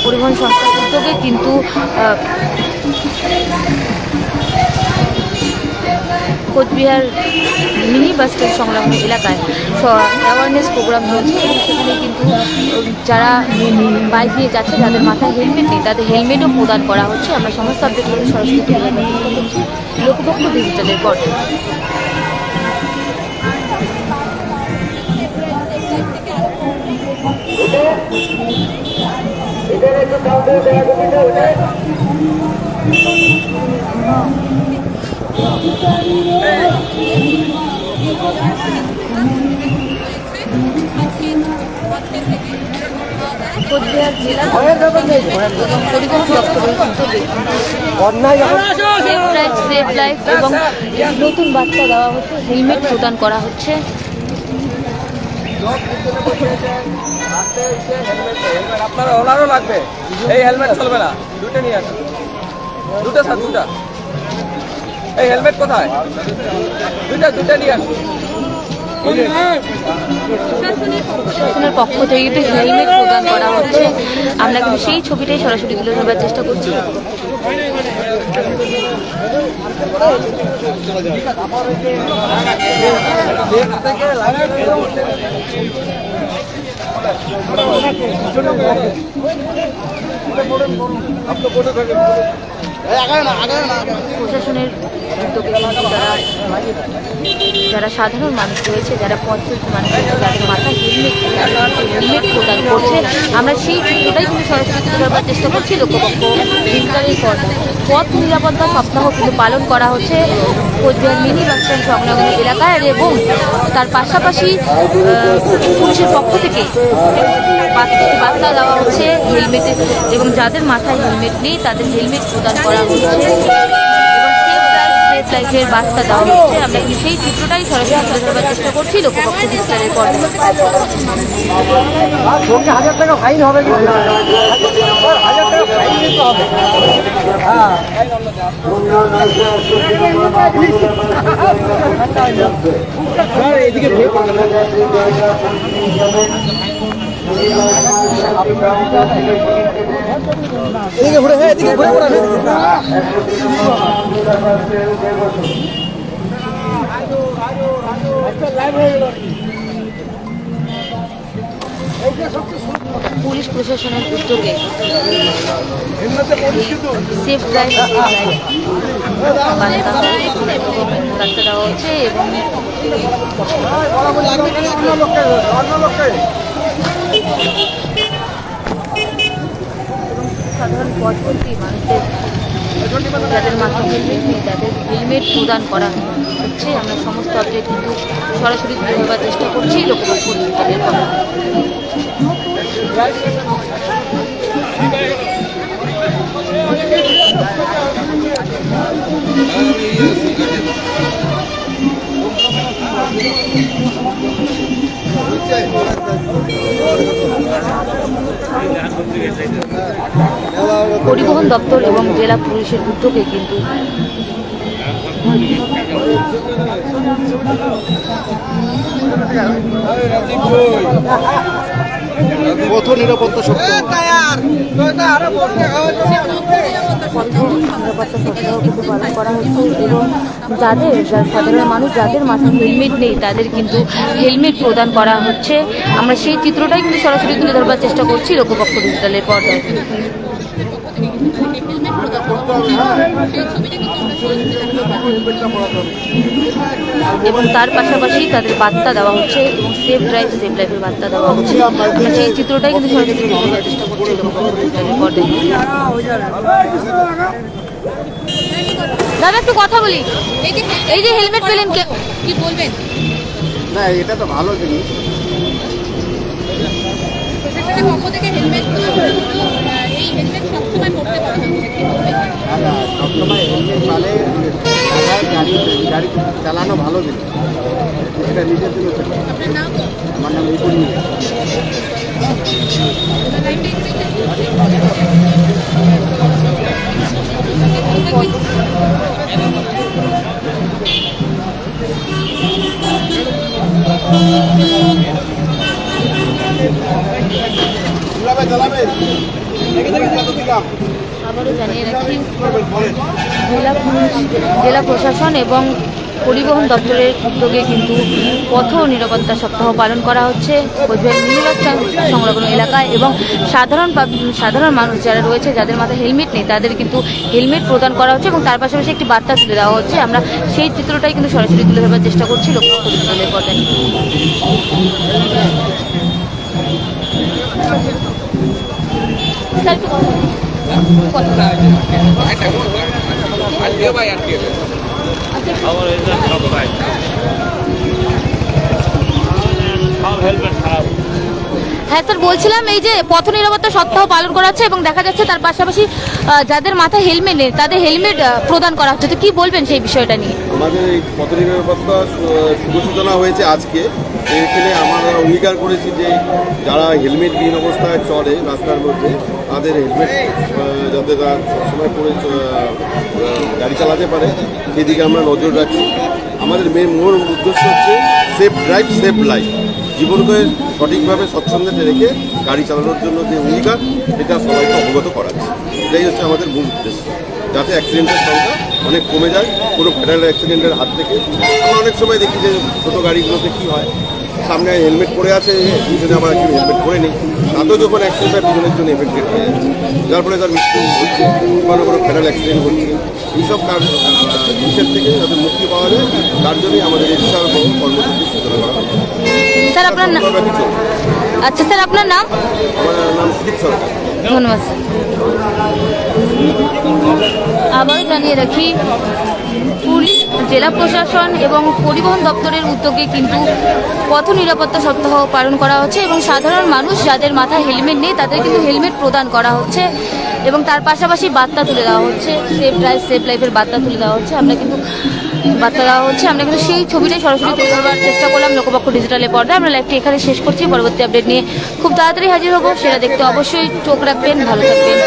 পরিবহন সংস্থার উদ্যোগে কিন্তু কোচবিহার মিনি বাস স্ট্যান্ড সংলগ্ন এলাকায় অ্যাওয়ারনেস প্রোগ্রাম চলছে এবং সেখানে কিন্তু যারা বাইক নিয়ে যাচ্ছে যাদের মাথায় হেলমেট নেই তাদের হেলমেটও প্রদান করা হচ্ছে। আমরা সমস্ত আপডেটগুলো সরাসরি তুলে ধরার চেষ্টা করছি লোকপক্ষ ডিজিটালের পর্দায়। কোচবিহার জেলা এবং পরিবহন দপ্তরের উদ্যোগে সেভ লাইফ এবং নতুন বার্তা দেওয়া হচ্ছে, হেলমেট প্রদান করা হচ্ছে। আপনার ওনারও লাগবে, এই হেলমেট চলবে না, দুটো নিয়ে আসুন, দুটো স্যার দুটা। এই হেলমেট কোথায়? দুটা নিয়ে আসুন। প্রশাসনের পক্ষ থেকে হেলমেট প্রদান করা হচ্ছে, আমরা কিন্তু সেই ছবিটাই সরাসরি তুলে ধরবার চেষ্টা করছি। প্রশাসনের উদ্যোগে যারা সাধারণ মানুষ রয়েছে, যারা পথ চলতি মানুষ রয়েছে, যাদের মাথায় হেলমেট প্রদান করছে, আমরা সেই চিত্রটাই কিন্তু সরাসরি তুলে ধরবার চেষ্টা করছি লোকপক্ষ ডিজিটালের পর্দায়। পথ নিরাপত্তা সপ্তাহ কিন্তু পালন করা হচ্ছে কোচবিহার মিনি বাস স্ট্যান্ড সংলগ্ন এলাকায় এবং তার পাশাপাশি পুলিশের পক্ষ থেকে বার্তা দেওয়া হচ্ছে হেলমেটের এবং যাদের মাথায় হেলমেট নেই তাদের হেলমেট প্রদান করা হচ্ছে এবং সেভ লাইফের বার্তা দেওয়া হচ্ছে। আমরা কিন্তু সেই চিত্রটাই সরাসরি তুলে ধরবার চেষ্টা করছি লোকপক্ষ ডিজিটালের পর্দায়। 1000 টাকা ফাইন হবে, 1000 টাকা ফাইন দিতে হবে। এদিকে ঘুরে, হ্যাঁ এদিকে ঘুরে পড়া পুলিশ প্রশাসনের উদ্যোগে সেভ লাইফ বার্তা দেওয়া হচ্ছে এবং সাধারণ পথ চলতি মানুষদের যাদের মাথায় হেলমেট নেই তাদের হেলমেট প্রদান করা হচ্ছে। আমরা সমস্ত আপডেট কিন্তু সরাসরি তুলে ধরবার চেষ্টা করছি লোকপক্ষ ডিজিটালের পর্দায়। পরিবহন দপ্তর এবং জেলা পুলিশের উদ্যোগে কিন্তু পথ নিরাপত্তা সপ্তাহ কিন্তু পালন করা হচ্ছে এবং সাধারণ মানুষ যাদের মাথায় হেলমেট নেই তাদের কিন্তু হেলমেট প্রদান করা হচ্ছে। আমরা সেই চিত্রটাই কিন্তু সরাসরি তুলে ধরবার চেষ্টা করছি লোকপক্ষ ডিজিটালের পর্দায়। এবং তার পাশাপাশি তাদের বার্তা দেওয়া হচ্ছে এবং সেভ লাইফের বার্তা দেওয়া হচ্ছে। আমরা সেই চিত্রটাই কিন্তু সরাসরি তুলে ধরবার চেষ্টা করছি লোকপক্ষ ডিজিটালের পর্দায়। দাদা একটু কথা বলি, এই যে হেলমেট পেলেন কি বলবেন? না এটা তো ভালো জিনিস, পক্ষ থেকে হেলমেট এই হেলমেট সবসময় পড়তে পারে না, সবসময় হেলমেট পালে গাড়ি চালানো ভালো জিনিস, এটা নিজের জন্য। আমার নাম রিপুন মিয়া। জ্বালাবে আবারও জানিয়ে রাখি, জেলা প্রশাসন এবং পরিবহন দপ্তরের উদ্যোগে কিন্তু পথ নিরাপত্তা সপ্তাহ পালন করা হচ্ছে কোচবিহার মিনি বাস স্ট্যান্ড সংলগ্ন এলাকায়, এবং সাধারণ মানুষ যারা রয়েছে যাদের মাথায় হেলমেট নেই তাদের কিন্তু হেলমেট প্রদান করা হচ্ছে এবং তার পাশাপাশি একটি বার্তা তুলে দেওয়া হচ্ছে। আমরা সেই চিত্রটাই কিন্তু সরাসরি তুলে ধরবার চেষ্টা করছি লোকসভার পর্দায়। হ্যাঁ স্যার, বলছিলাম এই যে পথ নিরাপত্তা সপ্তাহ পালন করা হচ্ছে এবং দেখা যাচ্ছে তার পাশাপাশি যাদের মাথায় হেলমেট নেই তাদের হেলমেট প্রদান করা হচ্ছে, তো কি বলবেন সেই বিষয়টা নিয়ে? আমাদের এই পথ নিরাপত্তা শুভ সূচনা হয়েছে আজকে। এখানে আমরা অঙ্গীকার করেছি যে যারা হেলমেটবিহীন অবস্থায় চলে রাস্তার মধ্যে তাদের হেলমেট যাতে তারা সবসময় পরে গাড়ি চালাতে পারে সেদিকে আমরা নজর রাখছি। আমাদের মূল উদ্দেশ্য হচ্ছে সেফ ড্রাইভ সেফ লাইফ, জীবনকে সঠিকভাবে স্বচ্ছন্দে রেখে গাড়ি চালানোর জন্য যে অঙ্গীকার এটা সবাইকে অবগত করাচ্ছে। এটাই হচ্ছে আমাদের মূল উদ্দেশ্য, যাতে অ্যাক্সিডেন্টের সংখ্যা অনেক কমে যায় কোনো ফেডারেল অ্যাক্সিডেন্টের হাত থেকে। আমরা অনেক সময় দেখি যে ছোটো গাড়িগুলোতে কী হয়, সামনে হেলমেট পরে আছে, পিছনে আবার কেউ হেলমেট পরে নেই, তাতেও যখন অ্যাক্সিডেন্ট হয় পিছনের জন্য এফেক্টেড হয়ে যাচ্ছে, যার ফলে তার মৃত্যু হচ্ছে, কোনো কোনো ফেডারেল অ্যাক্সিডেন্ট হচ্ছে। এইসব জিনিসের থেকে যাতে মুক্তি পাওয়া যায় তার জন্যই আমাদের এই বিশাল বড় কর্মসূচি সূচনা করা হয়। স্যার আপনার নাম? আচ্ছা স্যার, আপনার নাম? আমার নাম সুদীপ সরকার। ধন্যবাদ। আবারও জানিয়ে রাখি, পুলিশ, জেলা প্রশাসন এবং পরিবহন দপ্তরের উদ্যোগে কিন্তু পথ নিরাপত্তা সপ্তাহ পালন করা হচ্ছে এবং সাধারণ মানুষ যাদের মাথায় হেলমেট নেই তাদের কিন্তু হেলমেট প্রদান করা হচ্ছে এবং তার পাশাপাশি বার্তা তুলে দেওয়া হচ্ছে, সেফ ড্রাইভ সেফ লাইফের বার্তা তুলে দেওয়া হচ্ছে। আমরা কিন্তু সেই ছবিটাই সরাসরি তুলে ধরবার চেষ্টা করলাম লোকপক্ষ ডিজিটালের পর্দায়। আমরা লাইভটি এখানে শেষ করছি, পরবর্তী আপডেট নিয়ে খুব তাড়াতাড়ি হাজির হবো, সেটা দেখতে অবশ্যই চোখ রাখবেন, ভালো থাকবেন।